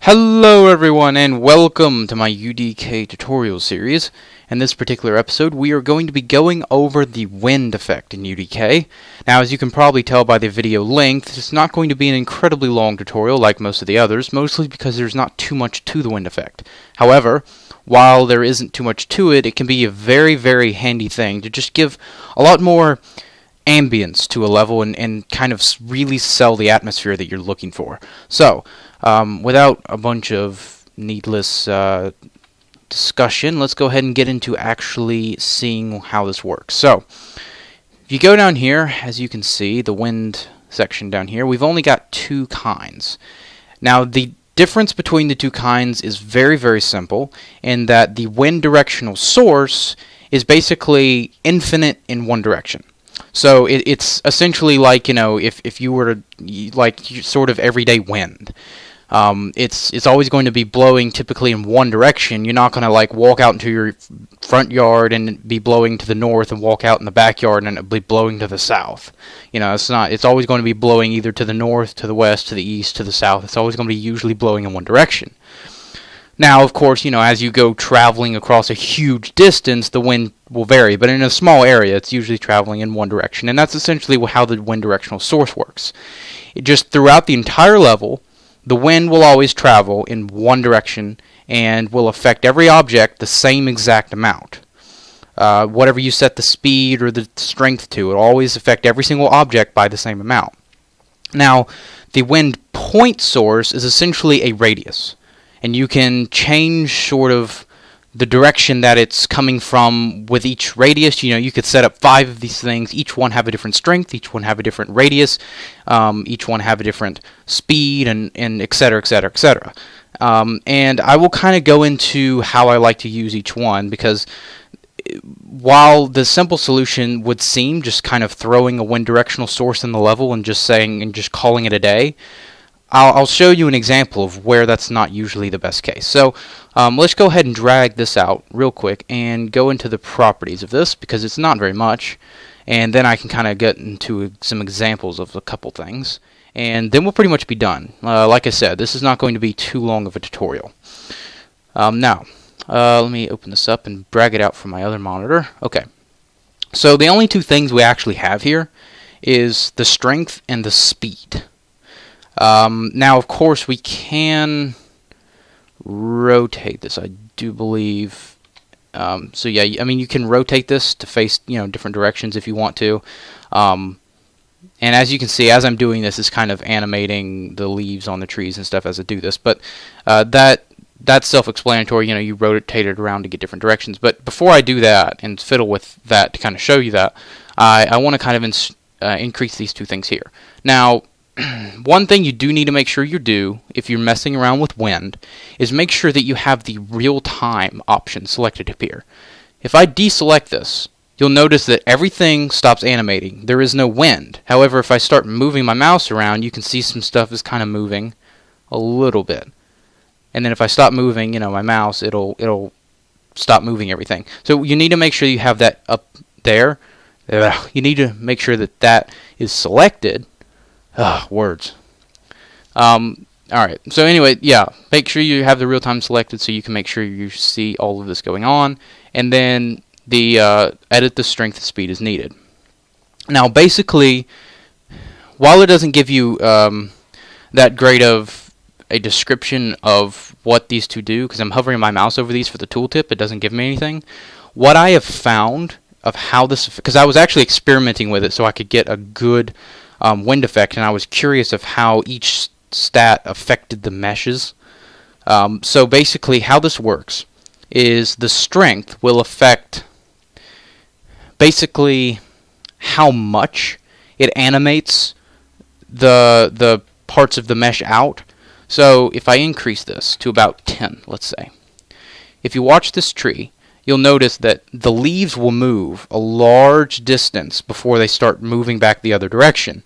Hello everyone and welcome to my UDK tutorial series. In this particular episode we are going to be going over the wind effect in UDK. Now as you can probably tell by the video length, it's not going to be an incredibly long tutorial like most of the others, mostly because there's not too much to the wind effect. However, while there isn't too much to it, it can be a very handy thing to just give a lot more ambience to a level and kind of really sell the atmosphere that you're looking for. So, without a bunch of needless discussion, let's go ahead and get into actually seeing how this works. So, if you go down here, as you can see, the wind section down here, we've only got two kinds. Now, the difference between the two kinds is very simple, in that the wind directional source is basically infinite in one direction. So it's essentially like, you know, if you were to, like, sort of everyday wind. It's always going to be blowing typically in one direction. You're not going to like walk out into your front yard and be blowing to the north and walk out in the backyard and it'll be blowing to the south. You know, it's always going to be blowing either to the north, to the west, to the east, to the south. It's always going to be usually blowing in one direction. Now, of course, you know, as you go traveling across a huge distance, the wind will vary, but in a small area, it's usually traveling in one direction, and that's essentially how the wind directional source works. It just throughout the entire level, the wind will always travel in one direction and will affect every object the same exact amount. Whatever you set the speed or the strength to, it will always affect every single object by the same amount. Now, the wind point source is essentially a radius. And you can change sort of the direction that it's coming from with each radius. You know, you could set up 5 of these things. Each one have a different strength. Each one have a different radius. Each one have a different speed, and et cetera, et cetera, et cetera. And I will kind of go into how I like to use each one, because while the simple solution would seem just kind of throwing a wind directional source in the level and just calling it a day, I'll show you an example of where that's not usually the best case. So let's go ahead and drag this out real quick and go into the properties of this, because it's not very much, and then I can kind of get into some examples of a couple things, and then we'll pretty much be done. Like I said, this is not going to be too long of a tutorial. Now, let me open this up and drag it out from my other monitor. Okay, so the only two things we actually have here is the strength and the speed. Now, of course, we can rotate this, I do believe. So yeah, I mean, you can rotate this to face, you know, different directions if you want to. And as you can see, as I'm doing this, it's kind of animating the leaves on the trees and stuff as I do this. But that's self-explanatory. You know, you rotate it around to get different directions. But before I do that and fiddle with that to kind of show you that, I want to kind of increase these two things here. Now, one thing you do need to make sure you do if you're messing around with wind is make sure that you have the real-time option selected up here. If I deselect this, you'll notice that everything stops animating. There is no wind. However, if I start moving my mouse around, you can see some stuff is kind of moving a little bit. And then if I stop moving, you know, my mouse, it'll stop moving everything. So you need to make sure you have that up there. You need to make sure that that is selected. Words. Alright, so anyway, yeah, make sure you have the real-time selected so you can make sure you see all of this going on, and then the edit the strength and speed is needed. Now, basically, while it doesn't give you that great of a description of what these two do, because I'm hovering my mouse over these for the tooltip, it doesn't give me anything. What I have found of how this, because I was actually experimenting with it so I could get a good wind effect, and I was curious of how each stat affected the meshes. So basically how this works is the strength will affect basically how much it animates the parts of the mesh out. So if I increase this to about 10, let's say, if you watch this tree, you'll notice that the leaves will move a large distance before they start moving back the other direction.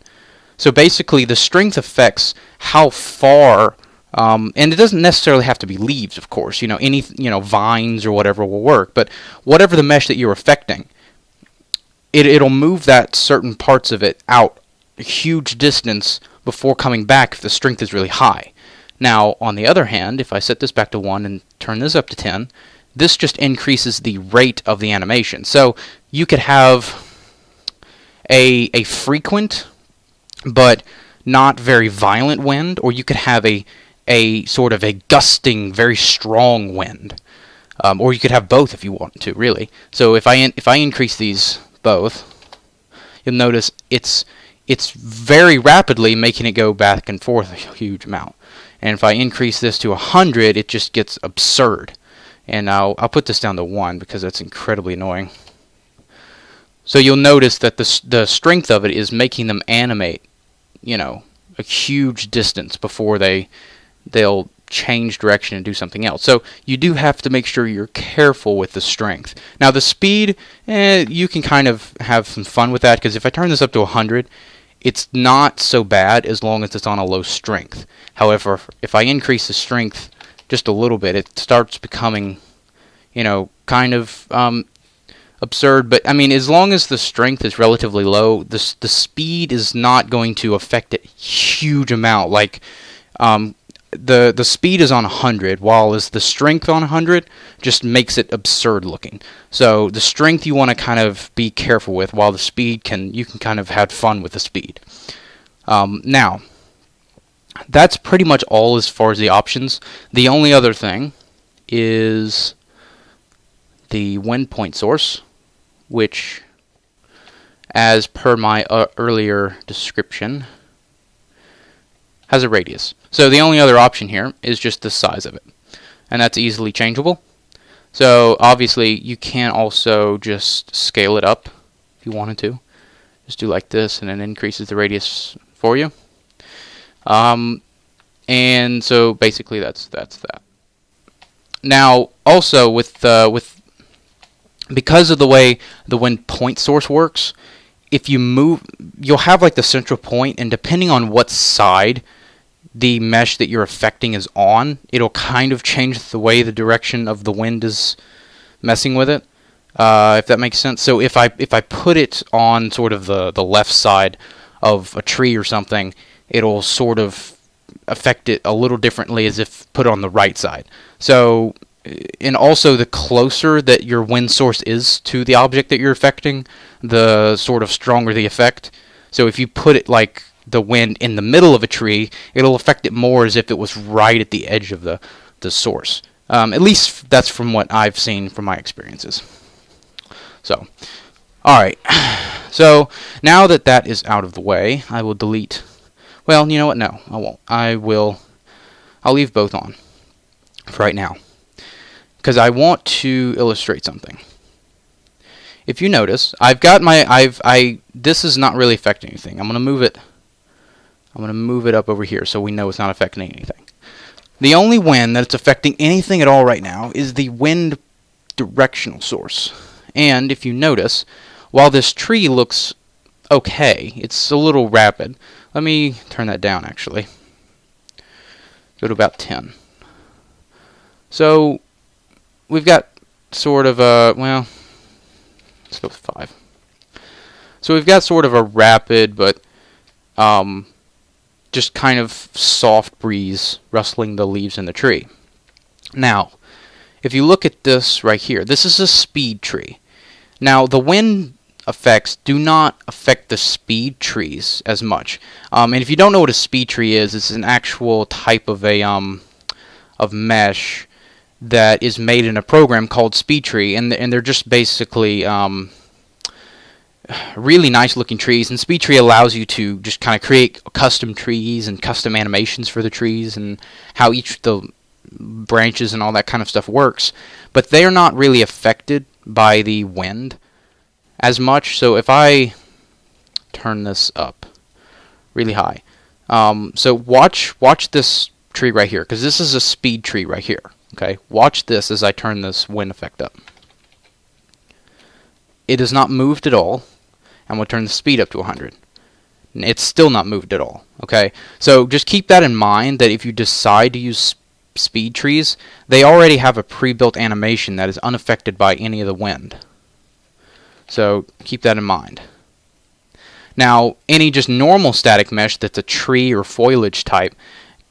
So basically, the strength affects how far, and it doesn't necessarily have to be leaves, of course. You know, any vines or whatever will work. But whatever the mesh that you're affecting, it'll move that certain parts of it out a huge distance before coming back if the strength is really high. Now, on the other hand, if I set this back to 1 and turn this up to 10, this just increases the rate of the animation. So you could have a frequent but not very violent wind, or you could have a sort of a gusting, very strong wind. Or you could have both if you wanted to, really. So if I increase these both, you'll notice it's very rapidly making it go back and forth a huge amount. And if I increase this to 100, it just gets absurd. And I'll put this down to 1 because that's incredibly annoying. So you'll notice that the strength of it is making them animate, you know, a huge distance before they'll change direction and do something else. So you do have to make sure you're careful with the strength. Now the speed, you can kind of have some fun with that, because if I turn this up to 100, it's not so bad as long as it's on a low strength. However, if I increase the strength just a little bit, it starts becoming, you know, kind of absurd. But I mean, as long as the strength is relatively low, the speed is not going to affect it huge amount. Like the speed is on 100, while the strength on 100 just makes it absurd looking. So the strength you want to kind of be careful with, while the speed you can kind of have fun with the speed. Now, that's pretty much all as far as the options. The only other thing is the wind point source, which, as per my earlier description, has a radius. So the only other option here is just the size of it, and that's easily changeable. So obviously you can also just scale it up if you wanted to. Just do like this, and it increases the radius for you. And so basically that's that. Now also because of the way the wind point source works, if you move, you'll have like the central point, and depending on what side the mesh that you're affecting is on, it'll kind of change the way the direction of the wind is messing with it, if that makes sense. So if I put it on sort of the left side of a tree or something, it'll sort of affect it a little differently as if put on the right side. So, and also the closer that your wind source is to the object that you're affecting, the sort of stronger the effect. So if you put it like the wind in the middle of a tree, it'll affect it more as if it was right at the edge of the source. At least that's from what I've seen from my experiences. So, alright. So, now that that is out of the way, I will delete... Well, you know what? No, I won't. I'll leave both on for right now, because I want to illustrate something. If you notice, I've got this is not really affecting anything. I'm going to move it up over here so we know it's not affecting anything. The only wind that's affecting anything at all right now is the wind directional source. And if you notice, while this tree looks okay, it's a little rapid. Let me turn that down, actually. Go to about 10. So we've got sort of a, well, let's go with 5. So we've got sort of a rapid but just kind of soft breeze rustling the leaves in the tree. Now, if you look at this right here, this is a speed tree. Now, the wind effects do not affect the speed trees as much. And if you don't know what a speed tree is, it's an actual type of of mesh that is made in a program called Speed Tree, and they're just basically really nice looking trees. And Speed Tree allows you to just kind of create custom trees and custom animations for the trees and how each of the branches and all that kind of stuff works. But they are not really affected by the wind as much. So if I turn this up really high, so watch this tree right here, because this is a speed tree right here. Okay, watch this as I turn this wind effect up. It is not moved at all. And we'll turn the speed up to 100. It's still not moved at all. Okay, so just keep that in mind, that if you decide to use speed trees, they already have a pre-built animation that is unaffected by any of the wind. So keep that in mind. Now, any just normal static mesh that's a tree or foliage type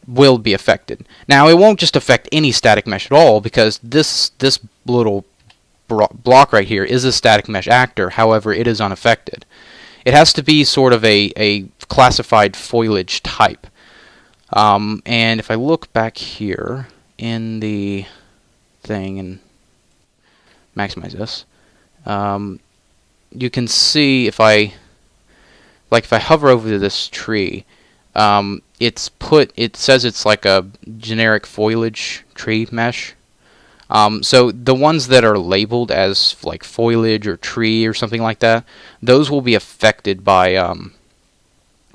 will be affected. Now, it won't just affect any static mesh at all, because this little block right here is a static mesh actor. However, it is unaffected. It has to be sort of a classified foliage type. And if I look back here in the thing and maximize this, you can see if I hover over this tree, it says it's like a generic foliage tree mesh. So the ones that are labeled as like foliage or tree or something like that, those will be affected by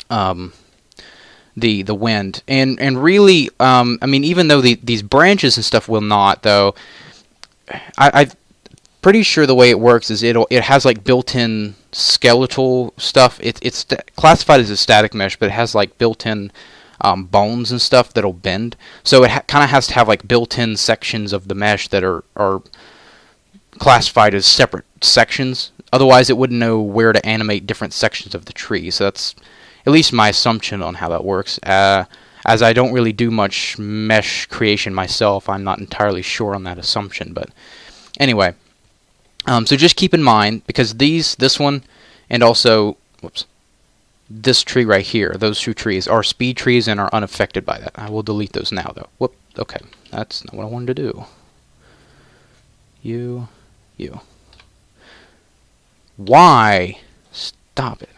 the wind. And really, I mean, even though these branches and stuff will not, though, I'm pretty sure the way it works is it has like built-in skeletal stuff. It's classified as a static mesh, but it has like built-in bones and stuff that'll bend. So it kind of has to have like built-in sections of the mesh that are classified as separate sections. Otherwise, it wouldn't know where to animate different sections of the tree. So that's at least my assumption on how that works. As I don't really do much mesh creation myself, I'm not entirely sure on that assumption. But anyway, so just keep in mind, because this one and also, whoops, this tree right here, those two trees are speed trees and are unaffected by that. I will delete those now, though. Whoop. Okay, that's not what I wanted to do. You. Why? Stop it.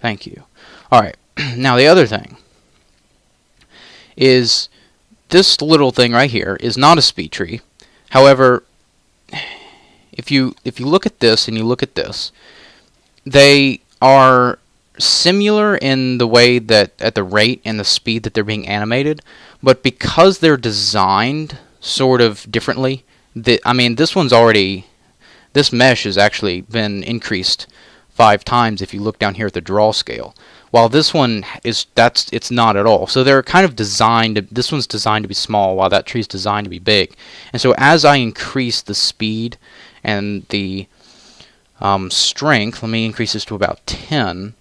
Thank you. Alright, now the other thing is this little thing right here is not a speed tree. However, if you look at this and you look at this, they are similar in the way that at the rate and the speed that they're being animated, but because they're designed sort of differently, I mean, this mesh has actually been increased 5 times if you look down here at the draw scale, while this one it's not at all. So they're kind of designed, this one's designed to be small while that tree's designed to be big. And so as I increase the speed and the strength, let me increase this to about 10,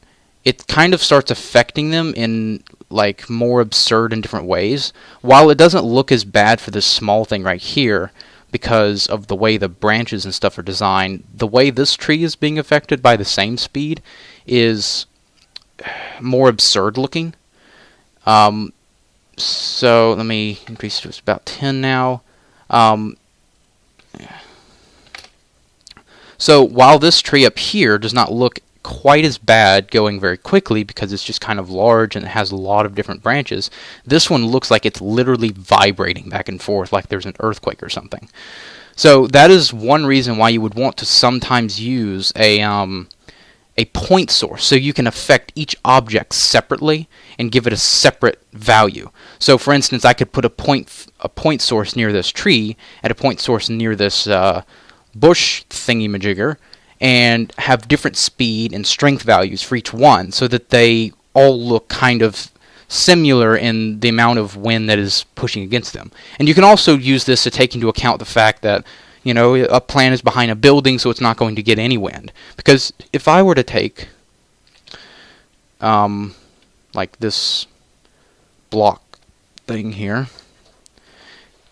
it kind of starts affecting them in like more absurd and different ways. While it doesn't look as bad for this small thing right here because of the way the branches and stuff are designed, the way this tree is being affected by the same speed is more absurd looking. So let me increase it to about 10 now. So while this tree up here does not look quite as bad going very quickly because it's just kind of large and it has a lot of different branches, this one looks like it's literally vibrating back and forth like there's an earthquake or something. So that is one reason why you would want to sometimes use a point source, so you can affect each object separately and give it a separate value. So for instance, I could put a point source near this tree and a point source near this bush thingy-majigger, and have different speed and strength values for each one, so that they all look kind of similar in the amount of wind that is pushing against them. And you can also use this to take into account the fact that, you know, a plant is behind a building, so it's not going to get any wind. Because if I were to take like this block thing here,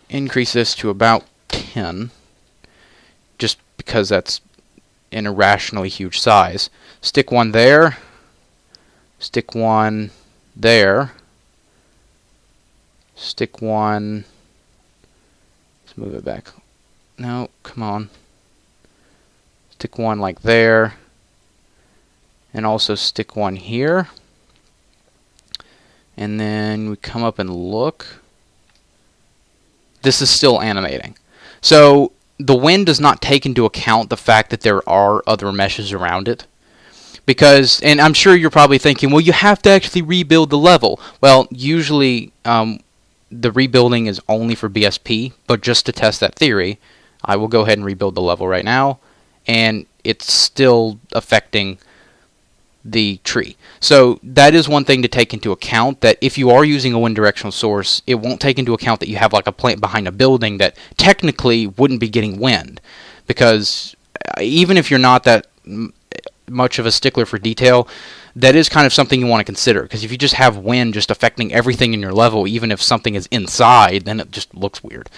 increase this to about 10, just because that's an irrationally huge size. Stick one there, stick one there, stick one, let's move it back. No, come on. Stick one like there, and also stick one here. And then we come up and look. This is still animating. So the wind does not take into account the fact that there are other meshes around it. Because, and I'm sure you're probably thinking, well, you have to actually rebuild the level. Well, usually the rebuilding is only for BSP, but just to test that theory, I will go ahead and rebuild the level right now, and it's still affecting the tree. So that is one thing to take into account, that if you are using a wind directional source, it won't take into account that you have like a plant behind a building that technically wouldn't be getting wind. Because even if you're not that much of a stickler for detail, that is kind of something you want to consider, because if you just have wind just affecting everything in your level, even if something is inside, then it just looks weird.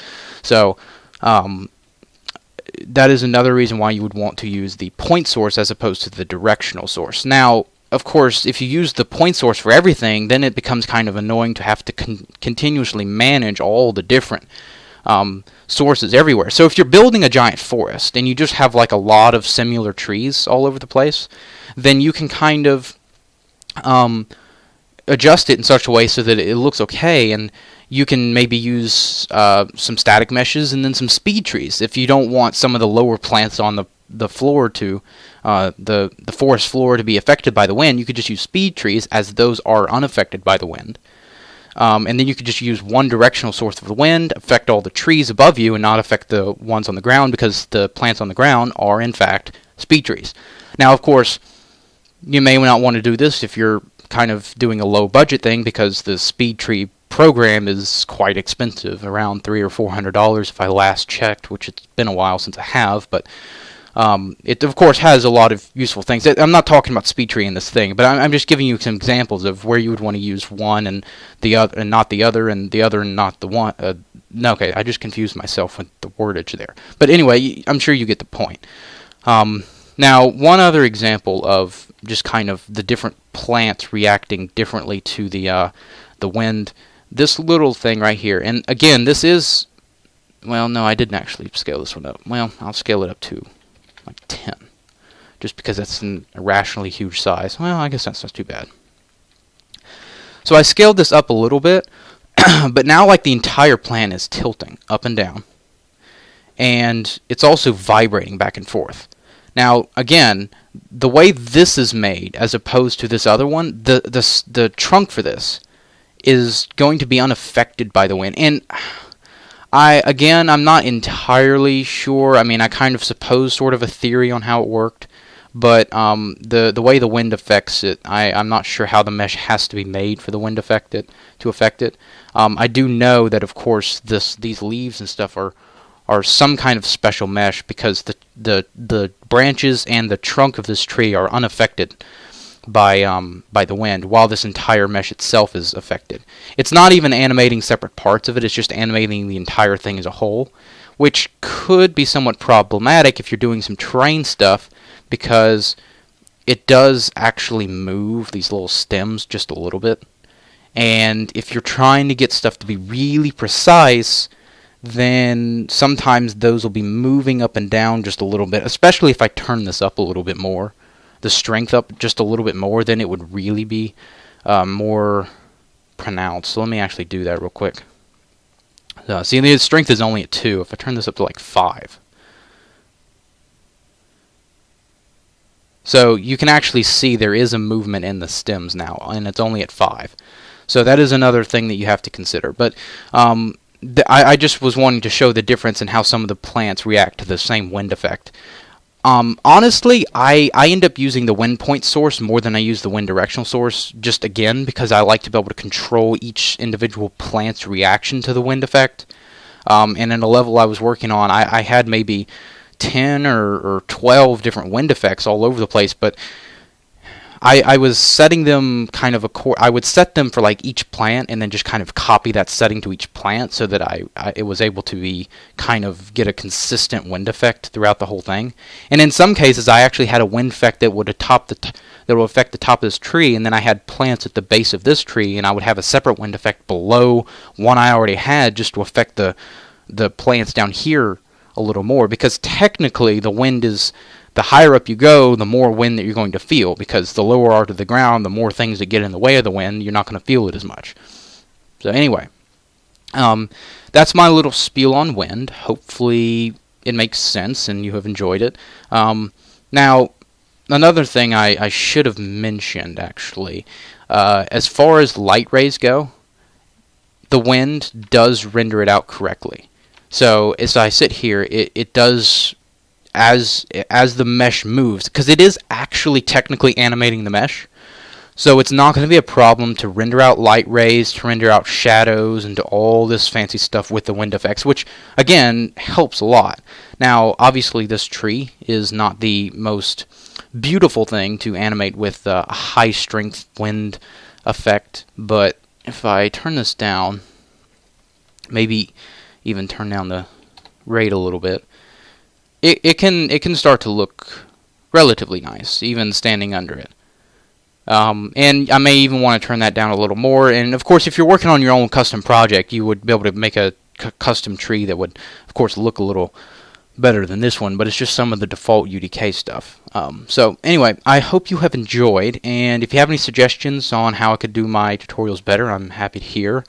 So that is another reason why you would want to use the point source as opposed to the directional source. Now, of course, if you use the point source for everything, then it becomes kind of annoying to have to continuously manage all the different sources everywhere. So if you're building a giant forest and you just have like a lot of similar trees all over the place, then you can kind of adjust it in such a way so that it looks okay, and you can maybe use some static meshes and then some speed trees if you don't want some of the lower plants on the floor to the forest floor to be affected by the wind. You could just use speed trees, as those are unaffected by the wind. And then you could just use one directional source of the wind, affect all the trees above you, and not affect the ones on the ground, because the plants on the ground are in fact speed trees. Now, of course, you may not want to do this if you're kind of doing a low budget thing, because the speed tree program is quite expensive, around $300 or $400 if I last checked, which it's been a while since I have, but it of course has a lot of useful things. I'm not talking about speed tree in this thing, but I'm just giving you some examples of where you would want to use one and the other and not the other, and the other and not the one. No, okay, I just confused myself with the wordage there. But anyway, I'm sure you get the point. Now, one other example of just kind of the different plants reacting differently to the wind. This little thing right here, and again, this is, well, no, I didn't actually scale this one up. Well, I'll scale it up to like 10, just because that's an irrationally huge size. Well, I guess that's not too bad. So I scaled this up a little bit, but now like the entire plant is tilting up and down, and it's also vibrating back and forth. Now, again, the way this is made, as opposed to this other one, the trunk for this is going to be unaffected by the wind. And I'm not entirely sure. I mean, I kind of suppose sort of a theory on how it worked, but the way the wind affects it, I'm not sure how the mesh has to be made for the wind to affect it. I do know that, of course, these leaves and stuff are some kind of special mesh, because the branches and the trunk of this tree are unaffected by the wind, while this entire mesh itself is affected. It's not even animating separate parts of it, it's just animating the entire thing as a whole, which could be somewhat problematic if you're doing some terrain stuff, because it does actually move these little stems just a little bit, and if you're trying to get stuff to be really precise, then sometimes those will be moving up and down just a little bit, especially if I turn this up a little bit more, the strength up just a little bit more, then it would really be more pronounced. So let me actually do that real quick. See, the strength is only at 2. If I turn this up to like 5. So you can actually see there is a movement in the stems now, and it's only at 5. So that is another thing that you have to consider. But I just was wanting to show the difference in how some of the plants react to the same wind effect. Honestly, I end up using the wind point source more than I use the wind directional source, just again because I like to be able to control each individual plant's reaction to the wind effect. And in a level I was working on, I had maybe 10 or 12 different wind effects all over the place, but I was setting them kind of I would set them for like each plant and then just kind of copy that setting to each plant so that it was able to be kind of get a consistent wind effect throughout the whole thing. And in some cases I actually had a wind effect that would affect the top of this tree, and then I had plants at the base of this tree, and I would have a separate wind effect below one I already had just to affect the plants down here a little more, because technically the wind is, the higher up you go, the more wind that you're going to feel, because the lower are to the ground, the more things that get in the way of the wind, you're not going to feel it as much. So anyway, that's my little spiel on wind. Hopefully it makes sense and you have enjoyed it. Now, another thing I should have mentioned, actually, as far as light rays go, the wind does render it out correctly. So as I sit here, it does, as the mesh moves, because it is actually technically animating the mesh. So it's not going to be a problem to render out light rays, to render out shadows, and to all this fancy stuff with the wind effects, which, again, helps a lot. Now, obviously, this tree is not the most beautiful thing to animate with a high-strength wind effect, but if I turn this down, maybe even turn down the rate a little bit, it can start to look relatively nice, even standing under it. And I may even want to turn that down a little more. And of course, if you're working on your own custom project, you would be able to make a custom tree that would, of course, look a little better than this one. But it's just some of the default UDK stuff. So anyway, I hope you have enjoyed. And if you have any suggestions on how I could do my tutorials better, I'm happy to hear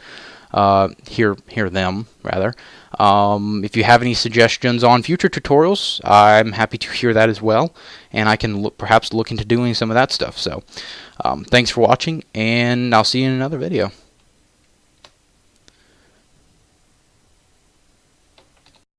them rather. If you have any suggestions on future tutorials, I'm happy to hear that as well, and I can perhaps look into doing some of that stuff. So, thanks for watching, and I'll see you in another video.